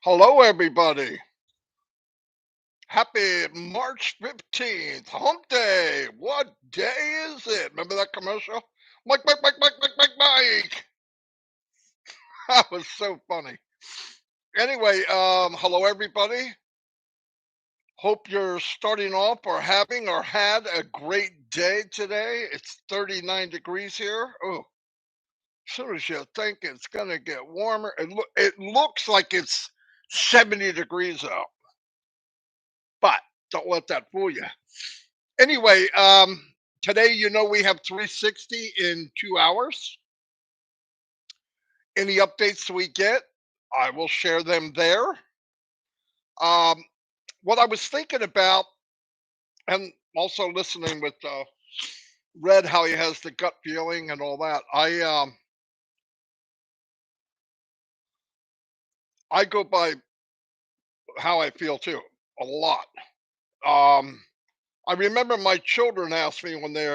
Hello, everybody. Happy March 15th, hump day. What day is it? Remember that commercial? Mike, Mike, Mike, Mike, Mike, Mike, Mike. That was so funny. Anyway, hello, everybody. Hope you're starting off or having or had a great day today. It's 39 degrees here. Oh, as soon as you think it's going to get warmer, it looks like it's 70 degrees out, but don't let that fool you. Anyway, today, we have 360 in 2 hours. Any updates we get, I will share them there. Um, what I was thinking about, and also listening with Red, how he has the gut feeling and all that. I go by how I feel too, a lot. Um, I remember my children asked me when they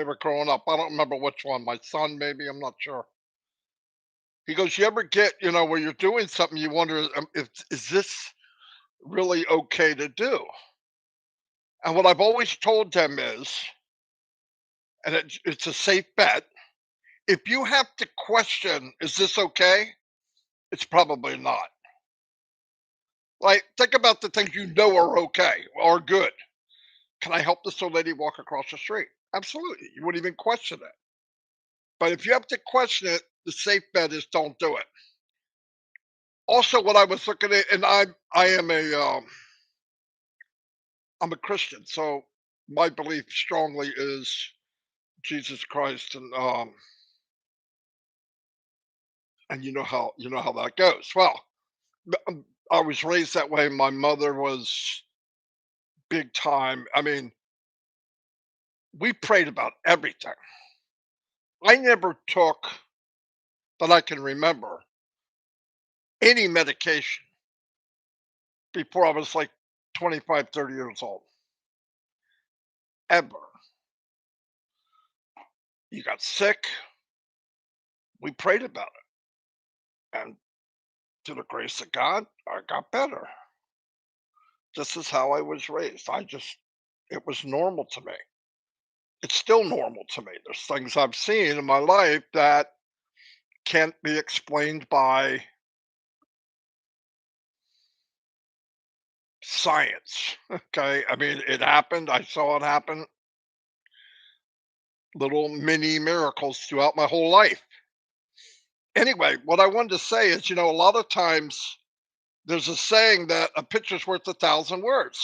were growing up. I don't remember which one. My son, maybe. I'm not sure. He goes, "You ever get, where you're doing something, you wonder, if is this really okay to do?" And what I've always told them is, and it's a safe bet, if you have to question, is this okay? It's probably not. Like, think about the things you know are okay or good. Can I help this old lady walk across the street? Absolutely. You wouldn't even question it. But if you have to question it, the safe bet is don't do it. Also, what I was looking at, and I'm a Christian, so my belief strongly is Jesus Christ, and you know how that goes. Well, I was raised that way. My mother was big time. I mean, we prayed about everything. I never took, that I can remember, any medication before I was like 25, 30 years old. Ever. You got sick, we prayed about it. And to the grace of God, I got better. This is how I was raised. It was normal to me. It's still normal to me. There's things I've seen in my life that can't be explained by science. Okay. I mean, it happened. I saw it happen. Little mini miracles throughout my whole life. Anyway, what I wanted to say is, a lot of times there's a saying that a picture's worth a thousand words,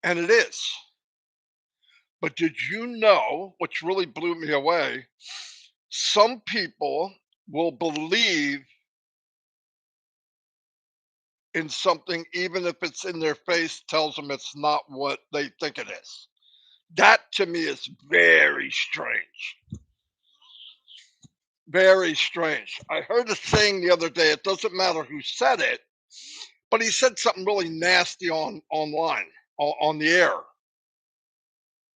and it is. But did you know, which really blew me away? Some people will believe in something even if it's in their face tells them it's not what they think it is. That to me is very strange. Very strange. I heard a saying the other day, it doesn't matter who said it, but he said something really nasty online, on the air.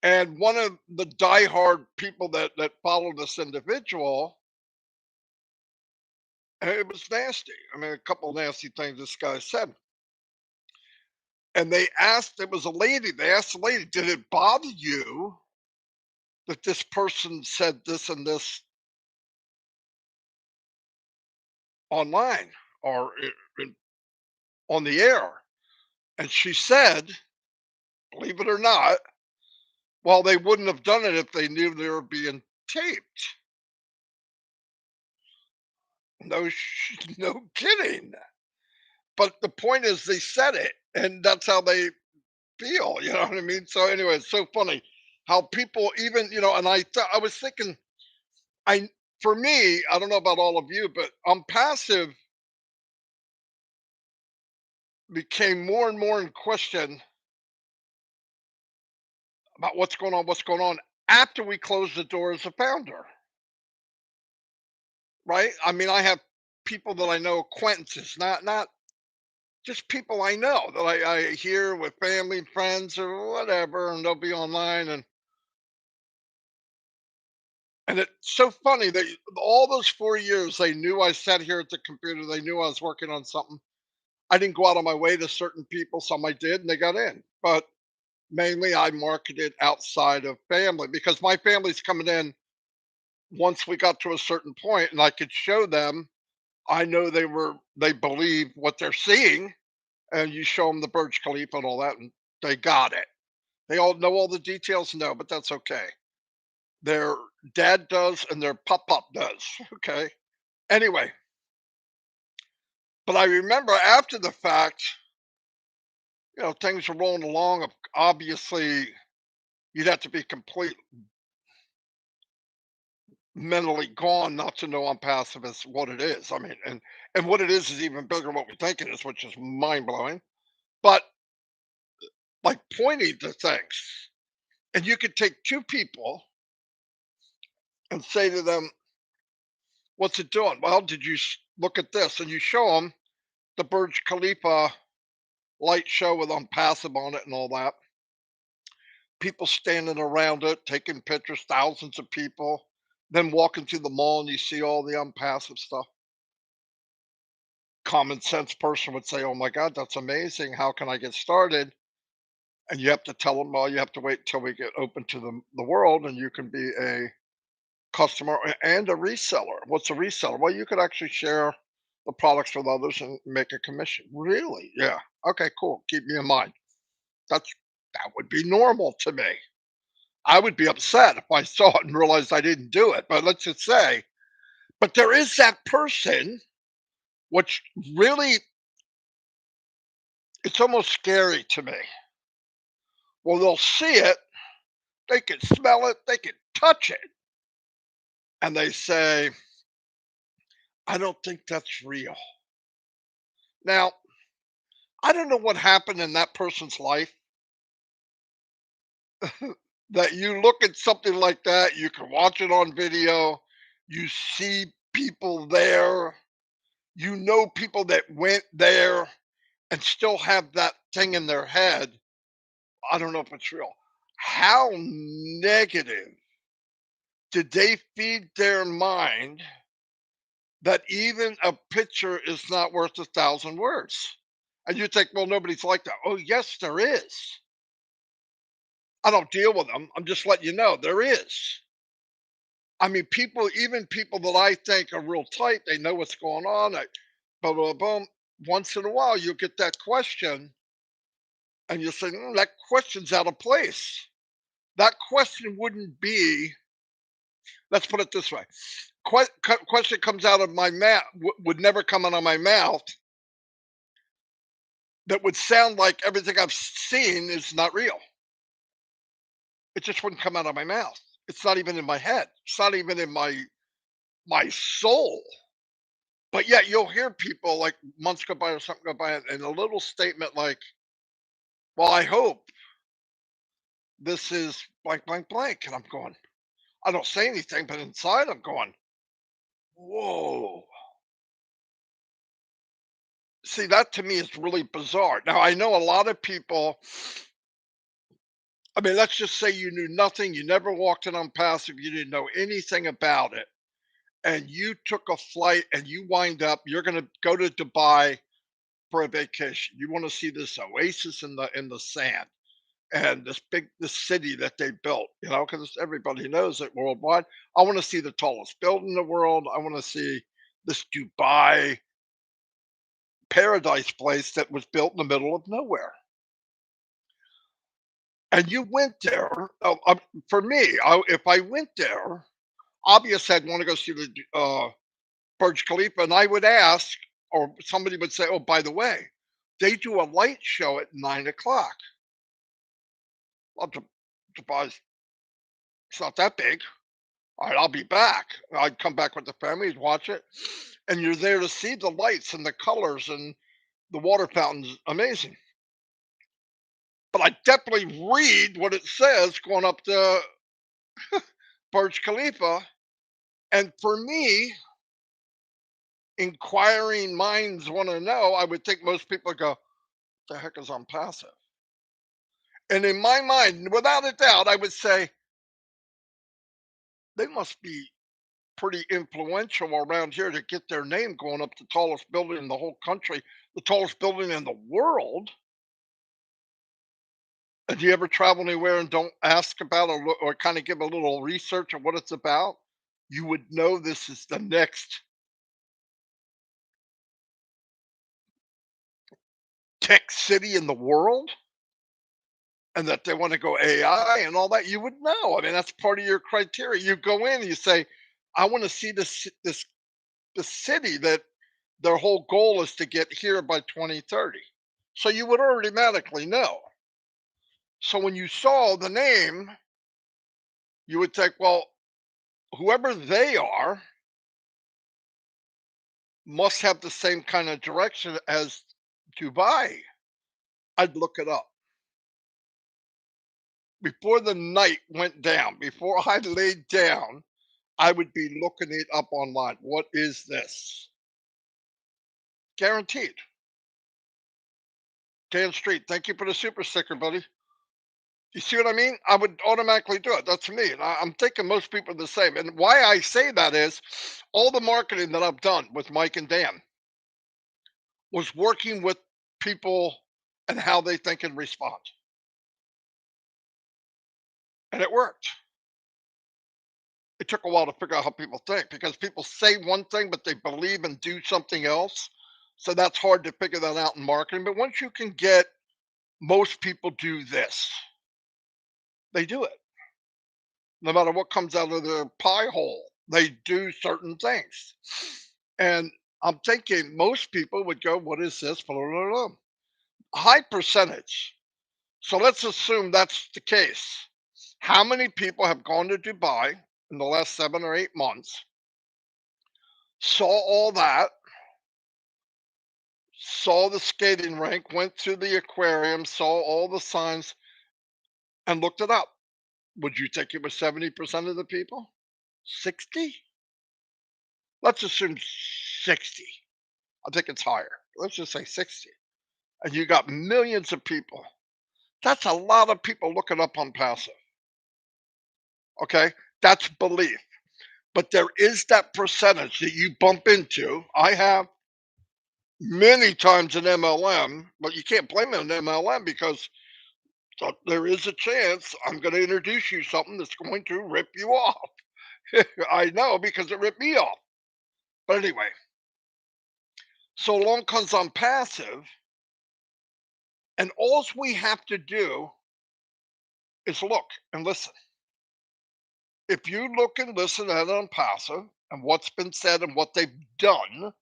And one of the diehard people that follow this individual, it was nasty. I mean, a couple nasty things this guy said. And they asked, it was a lady, they asked the lady, did it bother you that this person said this and this online or on the air? And she said, believe it or not, well, they wouldn't have done it if they knew they were being taped. No, no kidding. But the point is, they said it, and that's how they feel. You know what I mean? So anyway, it's so funny how people even, and I was thinking, I for me, I don't know about all of you, but passive became more and more in question about what's going on after we closed the door as a founder, right? I mean, I have people that I know, acquaintances, not just people I know that I hear with family, friends, or whatever, and they'll be online, and And it's so funny that all those 4 years, they knew I sat here at the computer, they knew I was working on something. I didn't go out of my way to certain people, some I did, and they got in. But mainly I marketed outside of family because my family's coming in once we got to a certain point and I could show them. I know they believe what they're seeing, and you show them the Burj Khalifa and all that, and they got it. They all know all the details? No, but that's okay. Their dad does and their pop does, okay? Anyway, but I remember after the fact, things were rolling along. Obviously, you'd have to be complete mentally gone not to know I'm passive is what it is. I mean, and what it is even bigger than what we think it is, which is mind blowing. But like pointing to things, and you could take two people and say to them, "What's it doing?" Well, did you look at this? And you show them the Burj Khalifa light show with Onpassive on it and all that. People standing around it, taking pictures, thousands of people. Then walking through the mall and you see all the Onpassive stuff. Common sense person would say, "Oh my God, that's amazing. How can I get started?" And you have to tell them, "Well, you have to wait until we get open to the world and you can be a customer and a reseller." What's a reseller? Well, you could actually share the products with others and make a commission. Really? Yeah. Okay, cool. Keep me in mind. That's that would be normal to me. I would be upset if I saw it and realized I didn't do it. But let's just say, but there is that person, which really it's almost scary to me. Well, they'll see it, they can smell it, they can touch it, and they say, "I don't think that's real." Now, I don't know what happened in that person's life that you look at something like that, you can watch it on video, you see people there, you know people that went there and still have that thing in their head. I don't know if it's real. How negative did they feed their mind that even a picture is not worth 1,000 words? And you think, well, nobody's like that. Oh, yes, there is. I don't deal with them. I'm just letting you know there is. I mean, people, even people that I think are real tight, they know what's going on. Blah, blah, boom. Once in a while, you get that question and you say, that question's out of place. That question wouldn't be, let's put it this way. Question comes out of my mouth, would never come out of my mouth that would sound like everything I've seen is not real. It just wouldn't come out of my mouth. It's not even in my head. It's not even in my soul. But yet you'll hear people like months go by or something go by and a little statement like, "Well, I hope this is blank, blank, blank." And I'm going, I don't say anything, but inside I'm going, whoa. See, that to me is really bizarre. Now, I know a lot of people, I mean, let's just say you knew nothing, you never walked in on passive, you didn't know anything about it, and you took a flight and you wind up, you're going to go to Dubai for a vacation. You want to see this oasis in the sand and this city that they built, because everybody knows it worldwide. I want to see the tallest building in the world. I want to see this Dubai paradise place that was built in the middle of nowhere. And you went there. For me, if I went there, obviously I'd want to go see the Burj Khalifa, and I would ask, or somebody would say, "Oh, by the way, they do a light show at 9 o'clock." Well, Dubai's it's not that big. All right, I'll be back. I'd come back with the family, watch it, and you're there to see the lights and the colors and the water fountains. Amazing. But I definitely read what it says going up to Burj Khalifa. And for me, inquiring minds want to know, I would think most people go, the heck is on passive? And in my mind, without a doubt, I would say, they must be pretty influential around here to get their name going up the tallest building in the whole country, the tallest building in the world. And do you ever travel anywhere and don't ask about or kind of give a little research of what it's about? You would know this is the next tech city in the world and that they want to go AI and all that. You would know. I mean, that's part of your criteria. You go in and you say, I want to see the city that their whole goal is to get here by 2030. So you would automatically know. So when you saw the name, you would think, well, whoever they are must have the same kind of direction as Dubai. I'd look it up. Before the night went down, before I laid down, I would be looking it up online. What is this? Guaranteed. Dan Street, thank you for the super sticker, buddy. You see what I mean? I would automatically do it. That's me. And I'm thinking most people are the same. And why I say that is all the marketing that I've done with Mike and Dan was working with people and how they think and respond. And it worked. It took a while to figure out how people think because people say one thing, but they believe and do something else. So that's hard to figure that out in marketing. But once you can get most people do this, they do it. No matter what comes out of their pie hole, they do certain things. And I'm thinking most people would go, what is this? Blah, blah, blah. High percentage. So let's assume that's the case. How many people have gone to Dubai in the last 7 or 8 months, saw all that, saw the skating rink, went to the aquarium, saw all the signs, and looked it up? Would you think it was 70% of the people? 60? Let's assume 60. I think it's higher. Let's just say 60. And you got millions of people. That's a lot of people looking up Onpassive. Okay? That's belief. But there is that percentage that you bump into. I have many times in MLM, but you can't blame it on MLM because there is a chance I'm going to introduce you something that's going to rip you off. I know because it ripped me off. But anyway, so long comes Onpassive, and all we have to do is look and listen. If you look and listen at Onpassive and what's been said and what they've done,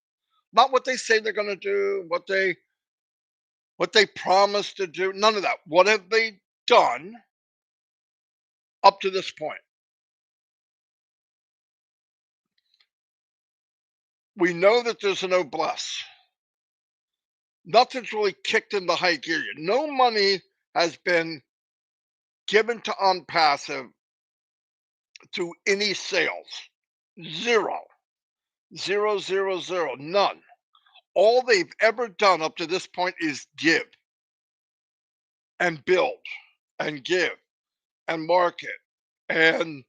not what they say they're going to do, what they promise to do, none of that. What have they done up to this point? We know that there's a noblesse. Nothing's really kicked into high gear yet. No money has been given to Onpassive through any sales. Zero. Zero, zero, zero. None. All they've ever done up to this point is give and build and give and market and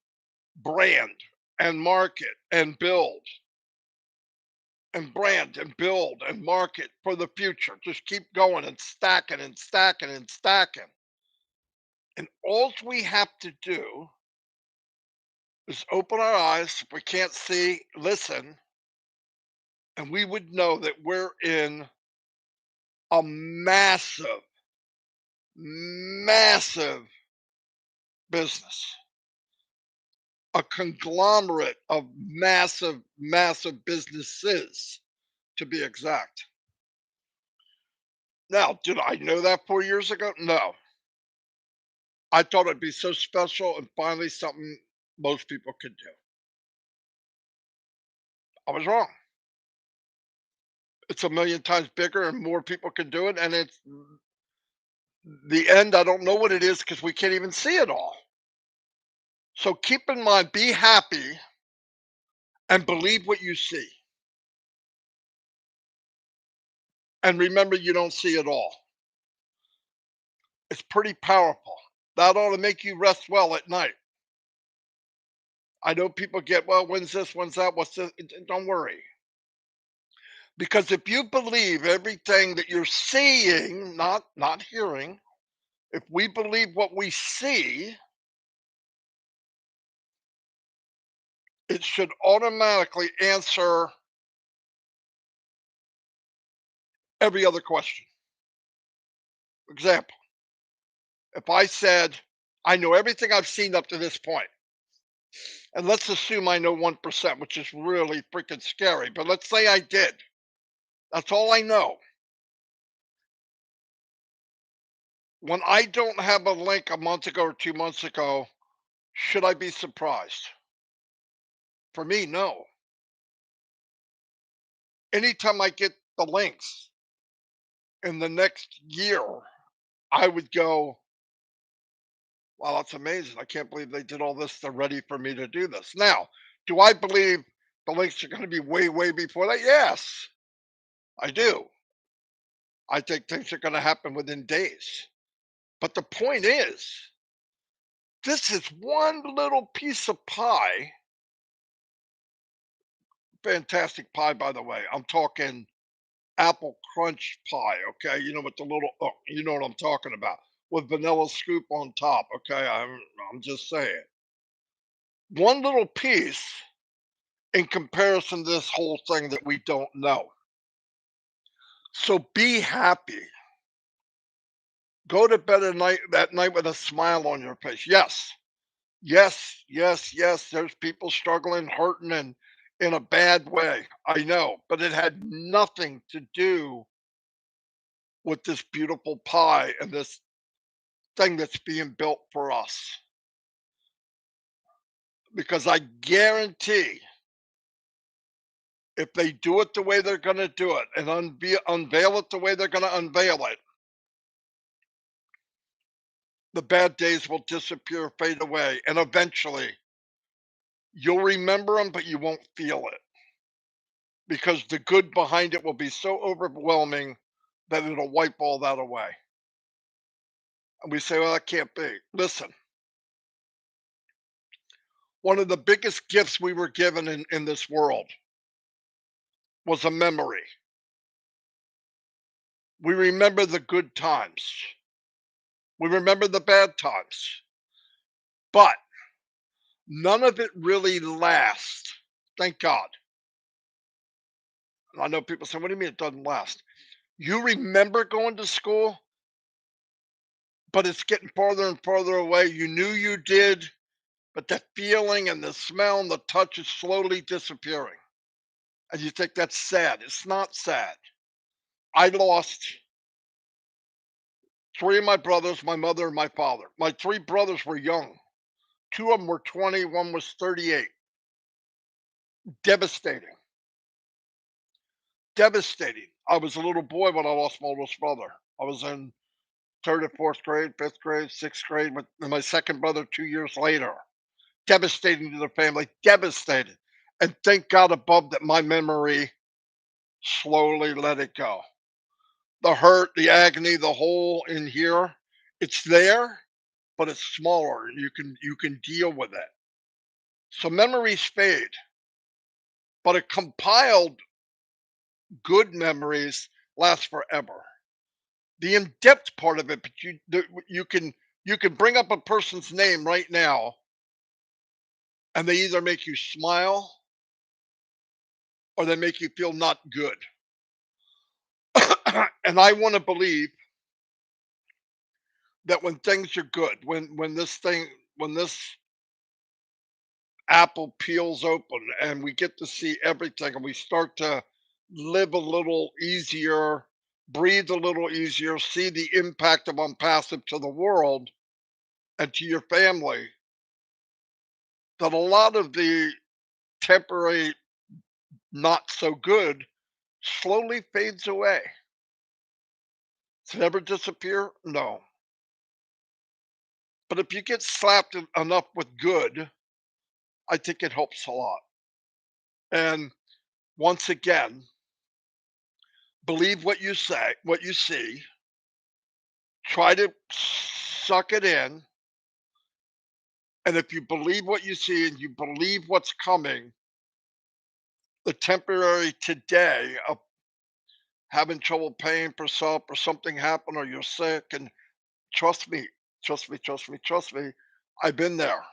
brand and market and build and brand and build and market for the future. Just keep going and stacking and stacking and stacking. And all we have to do is open our eyes. If we can't see, listen, and we would know that we're in a massive, massive business, a conglomerate of massive, massive businesses, to be exact. Now, did I know that 4 years ago? No. I thought it'd be so special and finally something most people could do. I was wrong. It's a million times bigger and more people can do it. And it's the end. I don't know what it is because we can't even see it all. So keep in mind, be happy and believe what you see. And remember, you don't see it all. It's pretty powerful. That ought to make you rest well at night. I know people get, well, when's this, when's that, what's this? Don't worry. Because if you believe everything that you're seeing, not hearing, if we believe what we see, it should automatically answer every other question. Example, if I said, I know everything I've seen up to this point, and let's assume I know 1%, which is really freaking scary, but let's say I did. That's all I know. When I don't have a link a month ago or 2 months ago, should I be surprised? For me, no. Anytime I get the links in the next year, I would go, wow, that's amazing. I can't believe they did all this. They're ready for me to do this. Now, do I believe the links are going to be way, way before that? Yes, I do. I think things are going to happen within days. But the point is, this is one little piece of pie. Fantastic pie, by the way. I'm talking apple crunch pie, okay? You know, with the little, oh, you know what I'm talking about, with vanilla scoop on top, okay? I'm just saying. One little piece in comparison to this whole thing that we don't know. So be happy. Go to bed at night that night with a smile on your face. Yes, yes, yes, yes. There's people struggling, hurting, and in a bad way. I know, but it had nothing to do with this beautiful pie and this thing that's being built for us. Because I guarantee if they do it the way they're going to do it and unveil it the way they're going to unveil it, the bad days will disappear, fade away, and eventually you'll remember them, but you won't feel it because the good behind it will be so overwhelming that it'll wipe all that away. And we say, well, that can't be. Listen, one of the biggest gifts we were given in this world was a memory. We remember the good times, we remember the bad times, but none of it really lasts. Thank God. I know people say, what do you mean it doesn't last? You remember going to school, but it's getting farther and farther away. You knew you did, but the feeling and the smell and the touch is slowly disappearing. And you think that's sad. It's not sad. I lost three of my brothers, my mother, and my father. My three brothers were young. Two of them were 20, one was 38. Devastating. Devastating. I was a little boy when I lost my oldest brother. I was in third and fourth grade, fifth grade, sixth grade with my second brother 2 years later. Devastating to the family, devastated. And thank God above that my memory slowly let it go. The hurt, the agony, the hole in here, it's there, but it's smaller. You can deal with it. So memories fade, but a compiled good memories last forever. The in-depth part of it, but you can bring up a person's name right now, and they either make you smile or they make you feel not good. And I want to believe that when things are good, when this apple peels open and we get to see everything and we start to live a little easier, breathe a little easier, see the impact of Onpassive to the world and to your family, that a lot of the temporary not so good slowly fades away. Does it ever disappear? No. But if you get slapped enough with good, I think it helps a lot. And once again, believe what you say, what you see, try to suck it in, And if you believe what you see and you believe what's coming, the temporary today of having trouble paying for stuff or something happened or you're sick, and trust me, trust me, trust me, trust me, I've been there.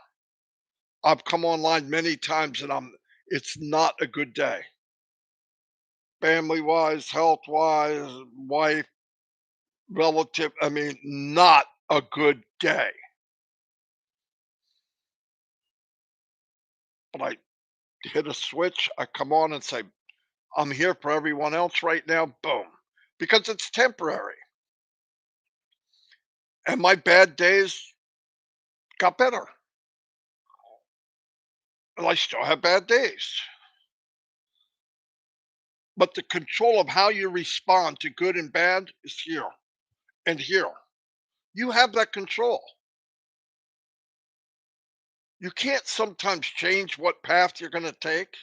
I've come online many times and it's not a good day. Family wise, health wise, wife, relative, I mean, not a good day. But I hit a switch, I come on and say, I'm here for everyone else right now, boom. Because it's temporary. And my bad days got better. And I still have bad days. But the control of how you respond to good and bad is here and here. You have that control. You can't sometimes change what path you're going to take,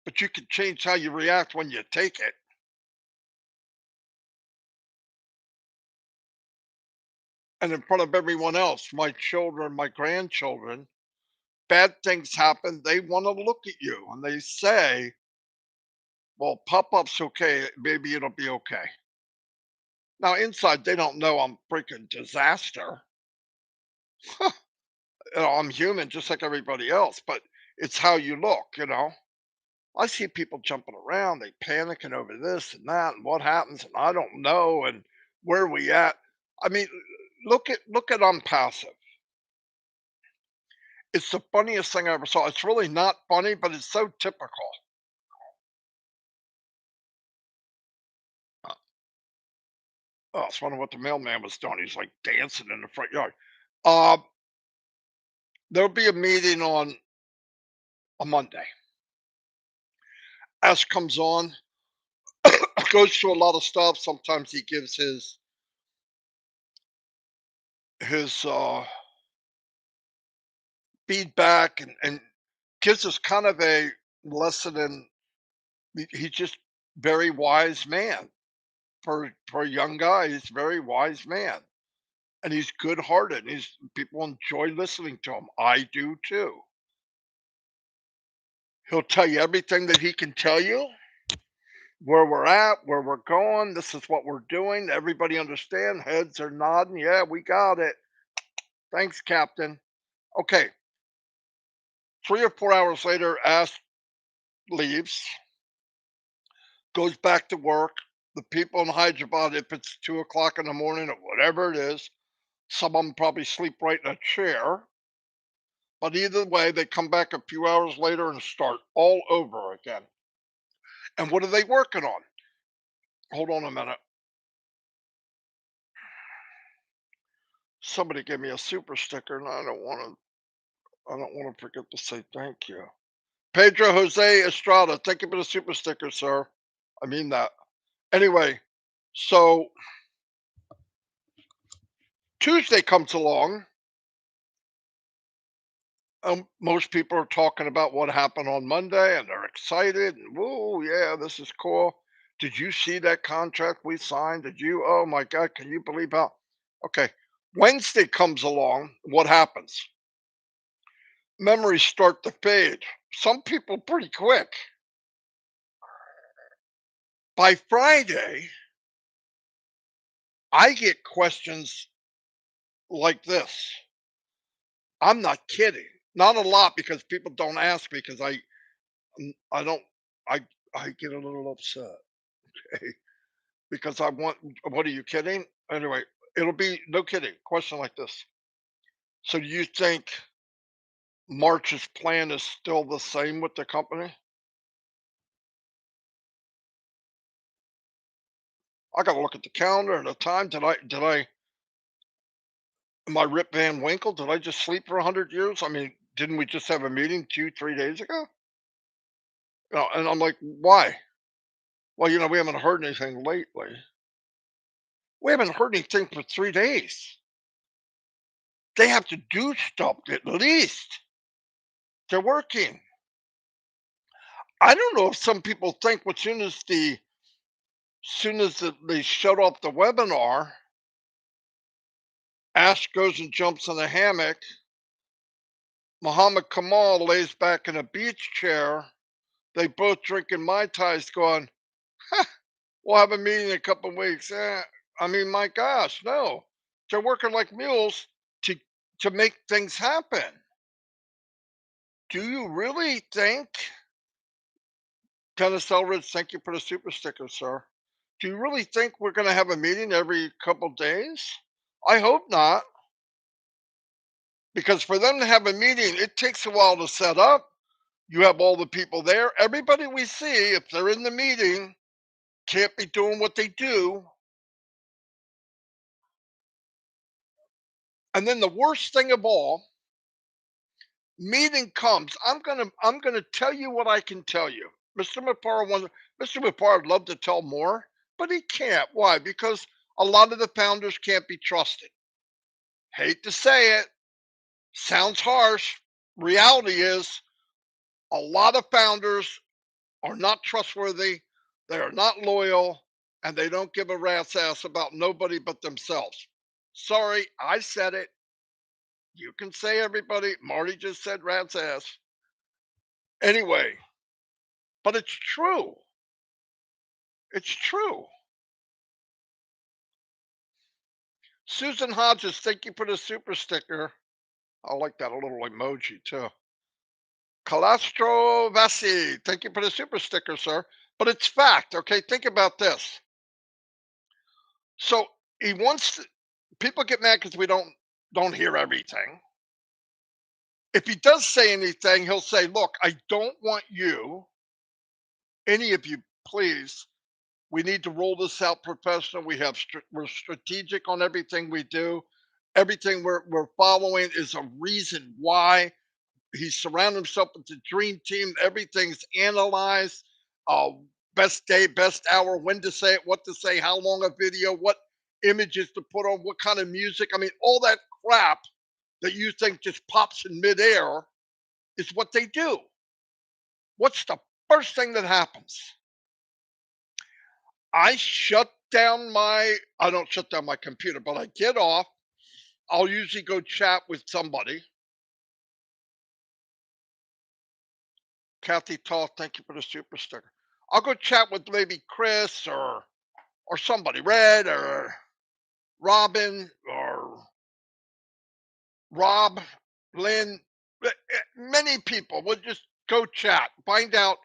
but you can change how you react when you take it. And in front of everyone else, my children, my grandchildren, bad things happen. They want to look at you and they say, well, pop up's okay. Maybe it'll be okay. Now, inside, they don't know I'm freaking disaster. I'm human just like everybody else, but it's how you look. I see people jumping around, they panicking over this and that and what happens, and I don't know, and where we at. I mean, look at Onpassive. It's the funniest thing I ever saw. It's really not funny, but it's so typical. Uh, Oh, it's funny what the mailman was doing. He's like dancing in the front yard. Um, there'll be a meeting on a Monday. Ash comes on, goes through a lot of stuff. Sometimes he gives his feedback and gives us kind of a lesson in he's just very wise man for a young guy. He's a very wise man, and he's good hearted. He's people enjoy listening to him. I do too. He'll tell you everything that he can tell you, where we're at, where we're going. This is what we're doing. Everybody understand? Heads are nodding. Yeah, we got it. Thanks, Captain. Okay, 3 or 4 hours later, Ash leaves, goes back to work. The people in Hyderabad, if it's 2 o'clock in the morning or whatever it is, some of them probably sleep right in a chair. But either way, they come back a few hours later and start all over again. And what are they working on? Hold on a minute. Somebody gave me a super sticker, and I don't want to. I don't want to forget to say thank you. Pedro Jose Estrada, thank you for the super sticker, sir. I mean that. Anyway, so Tuesday comes along. Most people are talking about what happened on Monday and they're excited and whoa, yeah, this is cool. Did you see that contract we signed? Did you? Oh my God, can you believe how? Okay. Wednesday comes along. What happens? Memories start to fade. Some people pretty quick. By Friday, I get questions like this. I'm not kidding. Not a lot because people don't ask me because I don't I I get a little upset. Because I want what are you kidding? Anyway, it'll be no kidding. Question like this. So do you think March's plan is still the same with the company? I gotta look at the calendar and the time. Did I am I Rip Van Winkle? Did I just sleep for 100 years? I mean, didn't we just have a meeting 2, 3 days ago? And I'm like, why? Well, we haven't heard anything lately. We haven't heard anything for 3 days. They have to do stuff at least. They're working. I don't know if some people think as they shut off the webinar, Ash goes and jumps in the hammock Muhammad Kamal lays back in a beach chair. They both drinking Mai Tais going, we'll have a meeting in a couple of weeks. I mean, my gosh, no. They're working like mules to make things happen. Do you really think, Dennis Elridge, thank you for the super sticker, sir. Do you really think we're going to have a meeting every couple days? I hope not, because for them to have a meeting, it takes a while to set up. You have all the people there. Everybody we see, if they're in the meeting, can't be doing what they do. And then the worst thing of all, meeting comes. I'm gonna tell you what I can tell you. Mr. Mufareh would love to tell more, but he can't. Why? Because a lot of the founders can't be trusted. Hate to say it, sounds harsh. Reality is a lot of founders are not trustworthy, they are not loyal, and they don't give a rat's ass about nobody but themselves. Sorry, I said it. You can say everybody. Marty just said rat's ass. Anyway, but it's true. It's true. Susan Hodges, thank you for the super sticker. I like that, a little emoji too. Calastro Vassi, thank you for the super sticker, sir. But it's fact, okay? Think about this. So he wants to, people get mad because we don't hear everything. If he does say anything, he'll say, "Look, I don't want you, any of you, please. We need to roll this out professional. We're strategic on everything we do. Everything we're following is a reason why." He's surrounded himself with the dream team. Everything's analyzed. Uh, Best day, best hour, when to say it, what to say, how long a video, what images to put on, what kind of music. I mean, all that crap that you think just pops in midair is what they do. What's the first thing that happens? I don't shut down my computer, but I get off. I'll usually go chat with somebody. Kathy Tall, thank you for the super sticker. I'll go chat with maybe Chris or somebody, Red or Robin or Rob, Lynn, many people. We'll just go chat, find out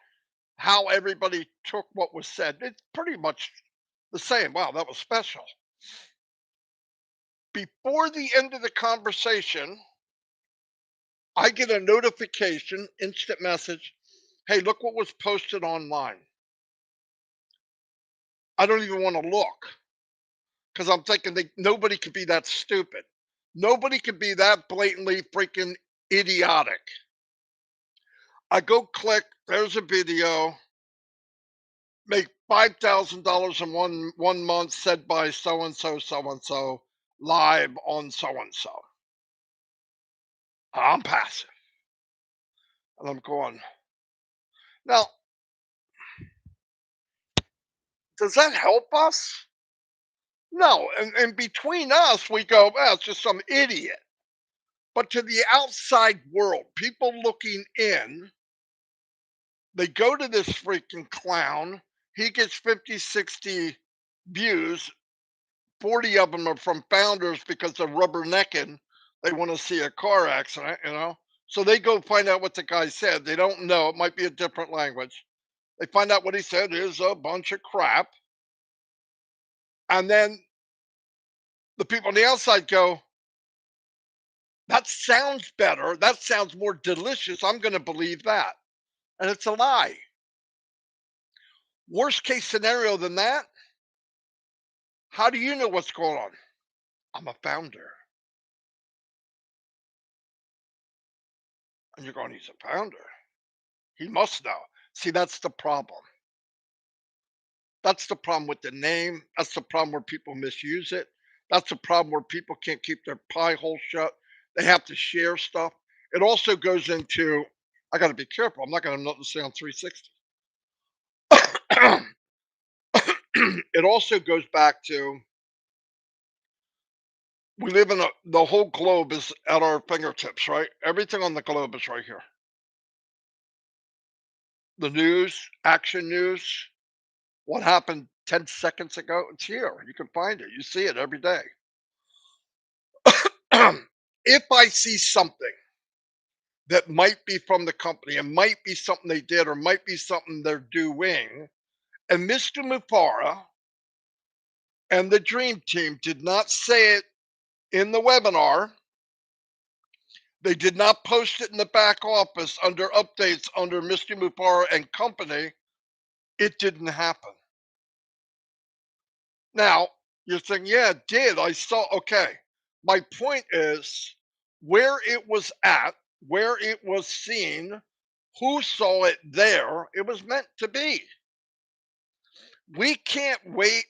how everybody took what was said. It's pretty much the same. Wow, that was special. Before the end of the conversation, I get a notification, instant message. Hey, look what was posted online. I don't even want to look because I'm thinking nobody could be that stupid. Nobody could be that blatantly freaking idiotic. I go click, there's a video, make $5,000 in one month said by so and so live on so and so. I'm passive. And I'm going, now, does that help us? No. And between us, we go, well, it's just some idiot. But to the outside world, people looking in, they go to this freaking clown. He gets 50, 60 views. 40 of them are from founders because they're rubbernecking. They want to see a car accident. So they go find out what the guy said. They don't know. It might be a different language. They find out what he said is a bunch of crap. And then the people on the outside go, that sounds better. That sounds more delicious. I'm going to believe that. And it's a lie. Worst case scenario than that, how do you know what's going on? I'm a founder. And you're going, he's a founder. He must know. See, that's the problem. That's the problem with the name. That's the problem where people misuse it. That's the problem where people can't keep their pie hole shut. They have to share stuff. It also goes into, I got to be careful. I'm not going to have nothing to say on 360. It also goes back to We live in a the whole globe is at our fingertips, right? Everything on the globe is right here. The news, action news, what happened 10 seconds ago, it's here. You can find it. You see it every day. If I see something that might be from the company and might be something they did or might be something they're doing, and Mr. Mufareh and the dream team did not say it in the webinar, they did not post it in the back office under updates under Mr. Mufareh and company, it didn't happen. Now, you're saying, yeah, it did. I saw. Okay. My point is where it was at, where it was seen, who saw it there, it was meant to be. We can't wait.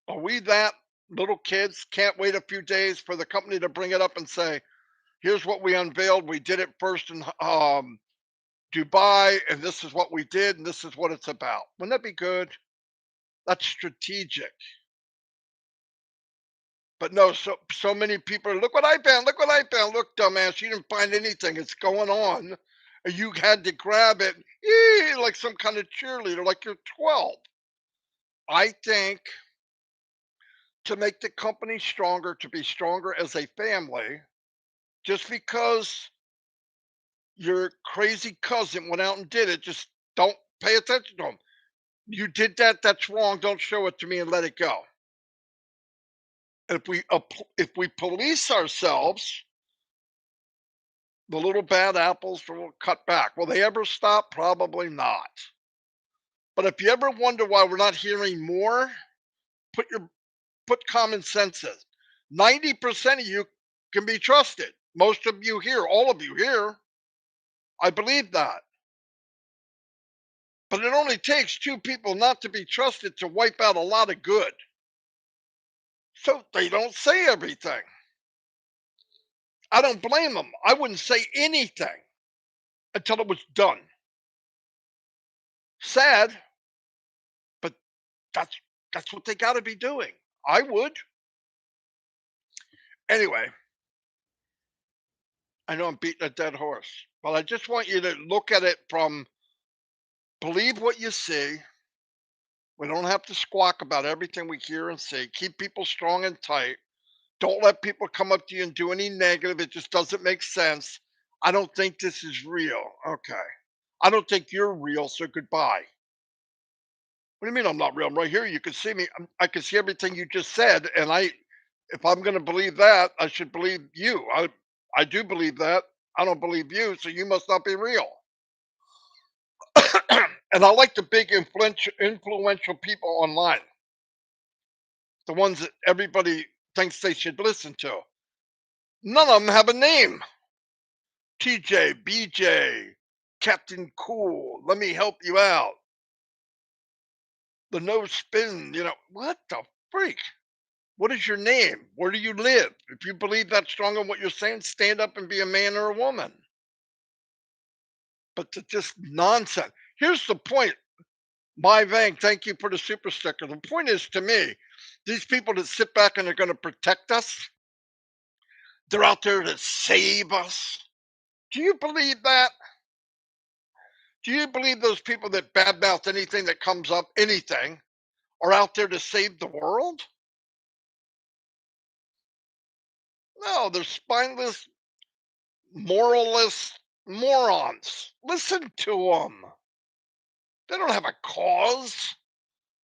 Are we that little kids can't wait a few days for the company to bring it up and say, here's what we unveiled. We did it first in Dubai, and this is what we did, and this is what it's about. Wouldn't that be good? That's strategic. But no, so many people are, look what I found, look what I found. Look, dumbass, you didn't find anything. It's going on. And you had to grab it like some kind of cheerleader, like you're 12. I think to make the company stronger, to be stronger as a family, just because your crazy cousin went out and did it, just don't pay attention to him. You did that, that's wrong. Don't show it to me and let it go. If we police ourselves, the little bad apples will cut back. Will they ever stop? Probably not. But if you ever wonder why we're not hearing more, put your put common sense in. 90% of you can be trusted. Most of you here, all of you here, I believe that. But it only takes two people not to be trusted to wipe out a lot of good. So they don't say everything. I don't blame them. I wouldn't say anything until it was done. Sad, but that's that's what they got to be doing. I would. Anyway, I know I'm beating a dead horse, but I just want you to look at it from believe what you see. We don't have to squawk about everything we hear and see. Keep people strong and tight. Don't let people come up to you and do any negative. It just doesn't make sense. I don't think this is real. Okay. I don't think you're real, so goodbye. What do you mean I'm not real? I'm right here. You can see me. I can see everything you just said, and if I'm going to believe that, I should believe you. I do believe that. I don't believe you, so you must not be real. And I like the big influential people online, the ones that everybody thinks they should listen to. None of them have a name. TJ, BJ, Captain Cool, let me help you out. The no spin, what the freak? What is your name? Where do you live? If you believe that strong in what you're saying, stand up and be a man or a woman. But to just nonsense. Here's the point. My Vang, thank you for the super sticker. The point is to me, these people that sit back and they're going to protect us, they're out there to save us. Do you believe that? Do you believe those people that badmouth anything that comes up, anything, are out there to save the world? No, they're spineless, moralless morons. Listen to them. They don't have a cause.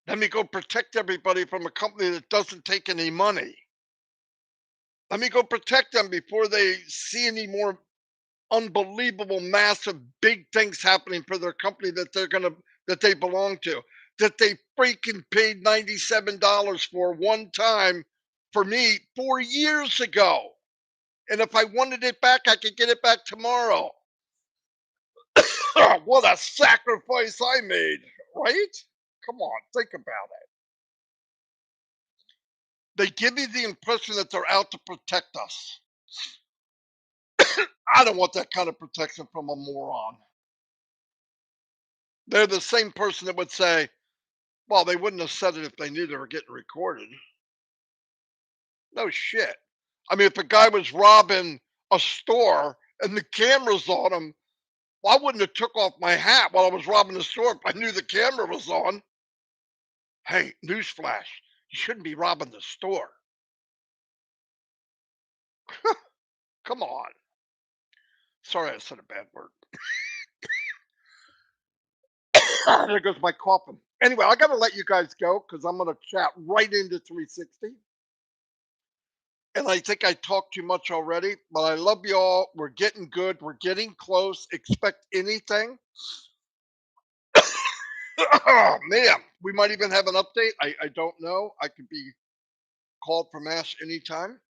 Let me go protect everybody from a company that doesn't take any money. Let me go protect them before they see any more unbelievable, massive, big things happening for their company that they belong to, that they freaking paid $97 for one time for me 4 years ago. And if I wanted it back, I could get it back tomorrow. What a sacrifice I made, right? Come on, think about it. They give you the impression that they're out to protect us. I don't want that kind of protection from a moron. They're the same person that would say, well, they wouldn't have said it if they knew they were getting recorded. No shit. I mean, if a guy was robbing a store and the cameras on him, well, I wouldn't have took off my hat while I was robbing the store if I knew the camera was on. Hey, newsflash, you shouldn't be robbing the store. Come on. Sorry, I said a bad word. There goes my coughing. Anyway, I got to let you guys go because I'm going to chat right into 360. And I think I talked too much already, but I love you all. We're getting good. We're getting close. Expect anything. Oh, man, we might even have an update. I don't know. I could be called for mass anytime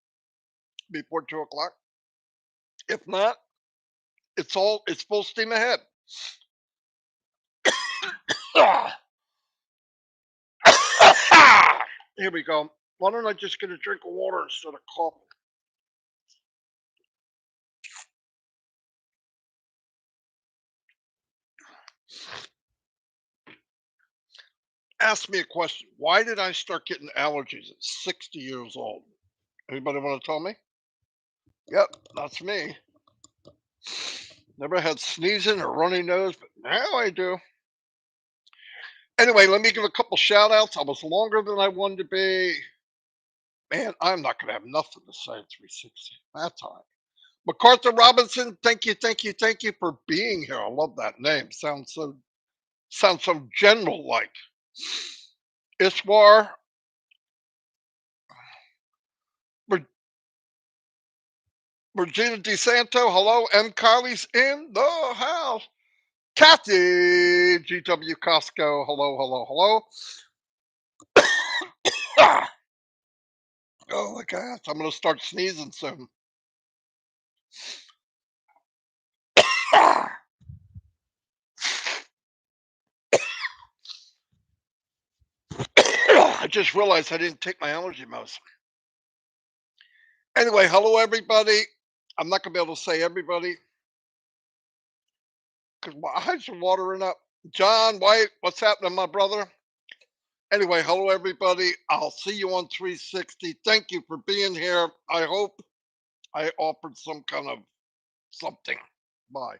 before 2 o'clock. If not, it's full steam ahead. Here we go. Why don't I just get a drink of water instead of coughing? Ask me a question. Why did I start getting allergies at 60 years old? Anybody want to tell me? Yep, that's me. Never had sneezing or runny nose, but now I do. Anyway, let me give a couple shout outs. I was longer than I wanted to be. Man, I'm not going to have nothing to say at 360. That's all right. MacArthur Robinson, thank you for being here. I love that name. Sounds so general like. Iswar, Vir- Virginia DeSanto, hello. M. Kylie's in the house. Kathy, GW Costco, hello. Ah, oh my gosh, I'm going to start sneezing soon. Ah, I just realized I didn't take my allergy medicine. Anyway, hello everybody. I'm not going to be able to say everybody because my eyes are watering up. John White, what's happening, my brother? Anyway, hello everybody. I'll see you on 360. Thank you for being here. I hope I offered some kind of something. Bye.